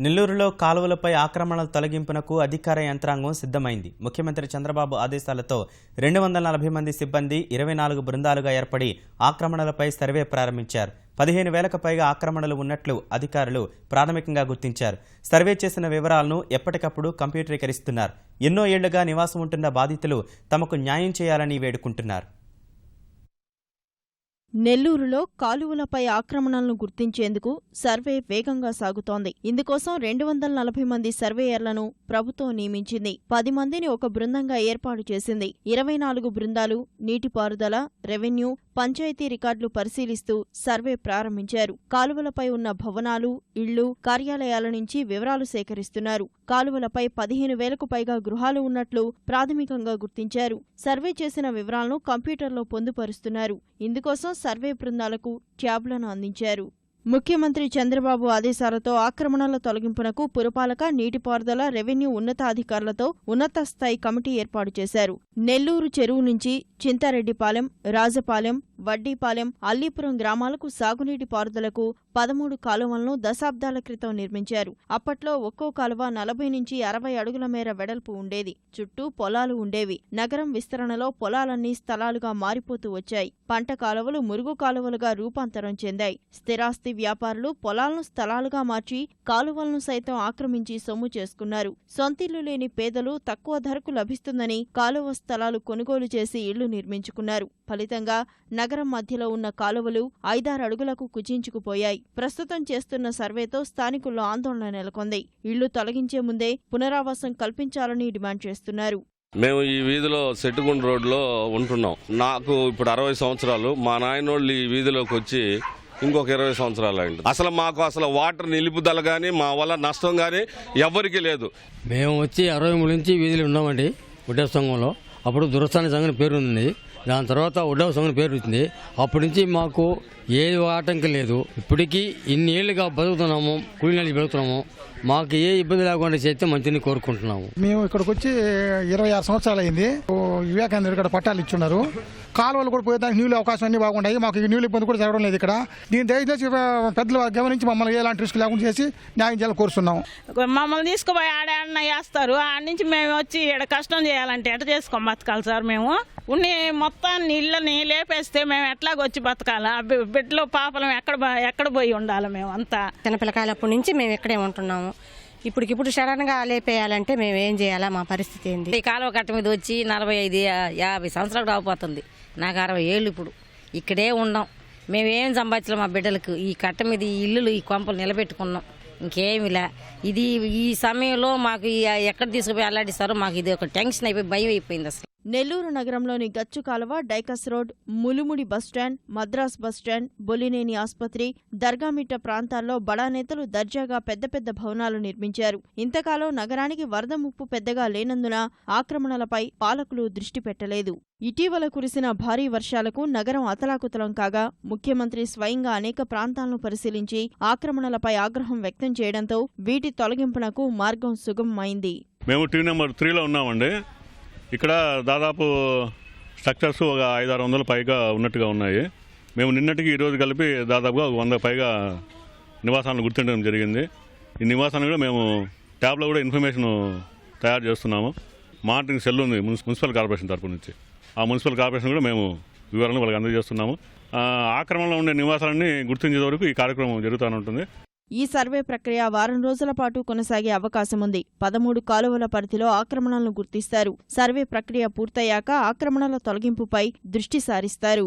నెల్లూరులో కాలువలపై ఆక్రమణల తొలగింపునకు అధికార యంత్రాంగం సిద్ధమైంది. ముఖ్యమంత్రి చంద్రబాబు ఆదేశాలతో 240 మంది సిబ్బంది 24 బృందాలుగా ఏర్పడి ఆక్రమణలపై సర్వే ప్రారంభించారు. 15,000కు పైగా ఆక్రమణలు ఉన్నట్లు అధికారులు ప్రాథమికంగా గుర్తించారు. సర్వే చేసిన వివరాలను ఎప్పటికప్పుడు కంప్యూటరీకరిస్తున్నారు. ఎన్నో ఏళ్లుగా నివాసం ఉంటున్న బాధితులు తమకు న్యాయం చేయాలని వేడుకుంటున్నారు. నెల్లూరులో కాలువలపై ఆక్రమణలను గుర్తించేందుకు సర్వే వేగంగా సాగుతోంది. ఇందుకోసం 240 మంది సర్వేయర్లను ప్రభుత్వం నియమించింది. 10 మందిని ఒక బృందంగా ఏర్పాటు చేసింది. 24 బృందాలు నీటిపారుదల, రెవెన్యూ, పంచాయతీ రికార్డులు పరిశీలిస్తూ సర్వే ప్రారంభించారు. కాలువలపై ఉన్న భవనాలు, ఇళ్లు, కార్యాలయాల నుంచి వివరాలు సేకరిస్తున్నారు. కాలువలపై 15,000కు పైగా గృహాలు ఉన్నట్లు ప్రాథమికంగా గుర్తించారు. సర్వే చేసిన వివరాలను కంప్యూటర్లో పొందుపరుస్తున్నారు. ఇందుకోసం సర్వే బృందాలకు ట్యాబ్లను అందించారు. ముఖ్యమంత్రి చంద్రబాబు ఆదేశాలతో ఆక్రమణల తొలగింపునకు పురపాలక, నీటిపారుదల, రెవెన్యూ ఉన్నతాధికారులతో ఉన్నత స్థాయి కమిటీ ఏర్పాటు చేశారు. నెల్లూరు చెరువు నుంచి చింతారెడ్డిపాలెం, రాజపాలెం, వడ్డీపాలెం, అల్లీపురం గ్రామాలకు సాగునీటి పారుదలకు 13 కాలువలను దశాబ్దాల క్రితం నిర్మించారు. అప్పట్లో ఒక్కో కాలువ 40 నుంచి 60 అడుగుల మేర వెడల్పు ఉండేది. చుట్టూ పొలాలు ఉండేవి. నగరం విస్తరణలో పొలాలన్నీ స్థలాలుగా మారిపోతూ వచ్చాయి. పంట కాలువలు మురుగు కాలువలుగా రూపాంతరం చెందాయి. స్థిరాస్తి వ్యాపారులు పొలాలను స్థలాలుగా మార్చి కాలువలను సైతం ఆక్రమించి సొమ్ము చేసుకున్నారు. సొంతిల్లు లేని పేదలు తక్కువ ధరకు లభిస్తుందని కాలువ స్థలాలు కొనుగోలు చేసి ఇళ్లు నిర్మించుకున్నారు. ఫలితంగా నగరం మధ్యలో ఉన్న కాలువలు 5-6 అడుగులకు కుచించుకుపోయాయి. ప్రస్తుతం చేస్తున్న సర్వేతో స్థానికుల్లో ఆందోళన నెలకొంది. ఇళ్లు తొలగించే ముందే పునరావాసం కల్పించాలని డిమాండ్ చేస్తున్నారు. మేము ఈ వీధిలో సెట్టుగుండ రోడ్లో ఉంటున్నాం. నాకు ఇప్పుడు 60 సంవత్సరాలు. మా నాయనోళ్ళు ఈ వీధిలోకి వచ్చి ఇంకొక 20 సంవత్సరాలు అయింది. మాకు వాటర్ నిలుపుదల కానీ మా వల్ల నష్టం కానీ ఎవరికీ లేదు. మేము వచ్చి 63 నుంచి వీధిలో ఉన్నామండి. ఉడ్డవ సంఘంలో అప్పుడు దురస్థాన సంఘం పేరు ఉంది. దాని తర్వాత ఉడ్డవ సంఘం పేరు వచ్చింది. అప్పటి నుంచి మాకు ఏ ఆటంకం లేదు. ఇప్పటికీ ఇన్ని ఏళ్ళుగా బతుకుతున్నాము, కూలీనాలు బతుకుతున్నాము. మాకు ఏ ఇబ్బంది లేకుండా చేస్తే మంచిని కోరుకుంటున్నాము. మేము ఇక్కడికి వచ్చి 26 సంవత్సరాలు అయింది. వివేకానంద ఇక్కడ పట్టాలు ఇచ్చున్నారు. కాలువలు కూడా పోయేదానికి నీళ్ళు అవకాశం అన్ని బాగుంటాయి. మాకు నీళ్ళు ఇబ్బంది కూడా జరగడం లేదు. ఇక్కడ దీని దయచేసి పెద్దలు గమనించి మమ్మల్ని ఎలాంటి రిస్క్ లేకుండా చేసి న్యాయం చేయాలని కోరుతున్నాం. మమ్మల్ని తీసుకుపోయి ఆడన్న వేస్తారు. ఆడ నుంచి మేము వచ్చి ఇక్కడ కష్టం చేయాలంటే ఎట్లా చేసుకొని బతకాలి సార్? మేము ఉన్ని మొత్తాన్ని ఇళ్ళని లేపేస్తే మేము ఎట్లాగొచ్చి బతకాలా? బిడ్డలో పాపలం ఎక్కడ పోయి ఉండాలి? మేము అంతా చిన్నపిల్లకాయలప్పటి నుంచి మేము ఇక్కడే ఉంటున్నాము. ఇప్పటికిప్పుడు సడన్గా లేపేయాలంటే మేము ఏం చేయాలా? మా పరిస్థితి ఏంది? ఈ కాలువ కట్ట మీద వచ్చి 45-50 సంవత్సరాలు రాకపోతుంది. నాకు 60 ఏళ్ళు. ఇప్పుడు ఇక్కడే ఉన్నాం. మేమేం సంపాదించలేం. మా బిడ్డలకు ఈ కట్ట మీద ఈ ఇల్లులు, ఈ కొంపలు నిలబెట్టుకున్నాం. ఇంకేమిలా. ఇది ఈ సమయంలో మాకు ఎక్కడ తీసుకుపోయి అల్లాడిస్తారో మాకు ఇది ఒక టెన్షన్ అయిపోయి భయం అయిపోయింది అసలు. నెల్లూరు నగరంలోని గచ్చు కాలువ, Dykes road, Mulumudi bus stand, Madras bus stand, Bollineni ఆస్పత్రి, దర్గామిట్ట ప్రాంతాల్లో బడా నేతలు దర్జాగా పెద్ద పెద్ద భవనాలు నిర్మించారు. ఇంతకాలం నగరానికి వరద ముప్పు పెద్దగా లేనందున ఆక్రమణలపై పాలకులు దృష్టి పెట్టలేదు. ఇటీవల కురిసిన భారీ వర్షాలకు నగరం అతలాకుతలం కాగా ముఖ్యమంత్రి స్వయంగా అనేక ప్రాంతాలను పరిశీలించి ఆక్రమణలపై ఆగ్రహం వ్యక్తం చేయడంతో వీటి తొలగింపునకు మార్గం సుగమమైంది. మేము టీ నెంబర్ 3లో ఉన్నామండి. ఇక్కడ దాదాపు స్ట్రక్చర్స్ ఒక 500-600 పైగా ఉన్నట్టుగా ఉన్నాయి. మేము నిన్నటికి ఈరోజు కలిపి దాదాపుగా 100 పైగా నివాసాలను గుర్తించడం జరిగింది. ఈ నివాసాన్ని కూడా మేము ట్యాబ్లో కూడా ఇన్ఫర్మేషన్ తయారు చేస్తున్నాము. మానిటరింగ్ సెల్ ఉంది మున్సిపల్ కార్పొరేషన్ తరపు నుంచి. ఆ మున్సిపల్ కార్పొరేషన్ కూడా మేము వివరాలను వాళ్ళకి అందజేస్తున్నాము. ఆక్రమణలో ఉండే నివాసాలన్నీ గుర్తించే వరకు ఈ కార్యక్రమం జరుగుతూనే ఉంటుంది. ఈ సర్వే ప్రక్రియ వారం రోజుల పాటు కొనసాగే అవకాశముంది. 13 కాలువల పరిధిలో ఆక్రమణలను గుర్తిస్తారు. సర్వే ప్రక్రియ పూర్తయ్యాక ఆక్రమణల తొలగింపుపై దృష్టి సారిస్తారు.